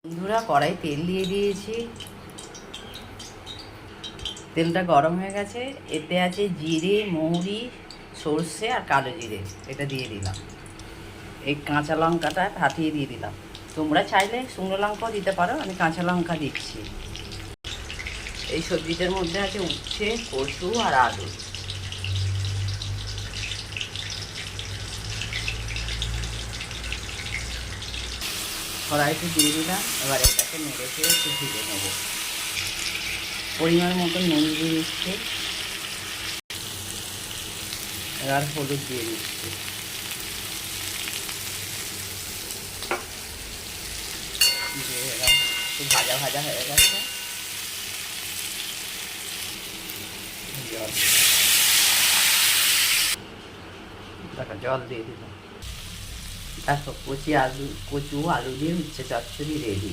বন্ধুরা, কড়াই তেল দিয়ে দিয়েছি। তেলটা গরম হয়ে গেছে। এতে আছে জিরে, মৌরি, সর্ষে আর কালো জিরে। এটা দিয়ে দিলাম। এই কাঁচা লঙ্কাটা ফাটিয়ে দিয়ে দিলাম। তোমরা চাইলে শুকনো লঙ্কাও দিতে পারো, আমি কাঁচা লঙ্কা দিচ্ছি। এই সবজিটার মধ্যে আছে উচ্ছে, কচু আর আলু। কড়াইতে দিয়ে দিলাম। এবার এটাকে নেড়ে চেড়ে একটু ভেজে নেবো। পরিমাণ মতো নুন দিয়ে দিচ্ছি। এবার হলুদ দিয়ে দিচ্ছি। একটু ভাজা ভাজা হয়ে গেছে। জল দিয়ে দিলাম। দেখো কচু আলু দিয়ে উচ্ছে চচ্চড়ি রেডি।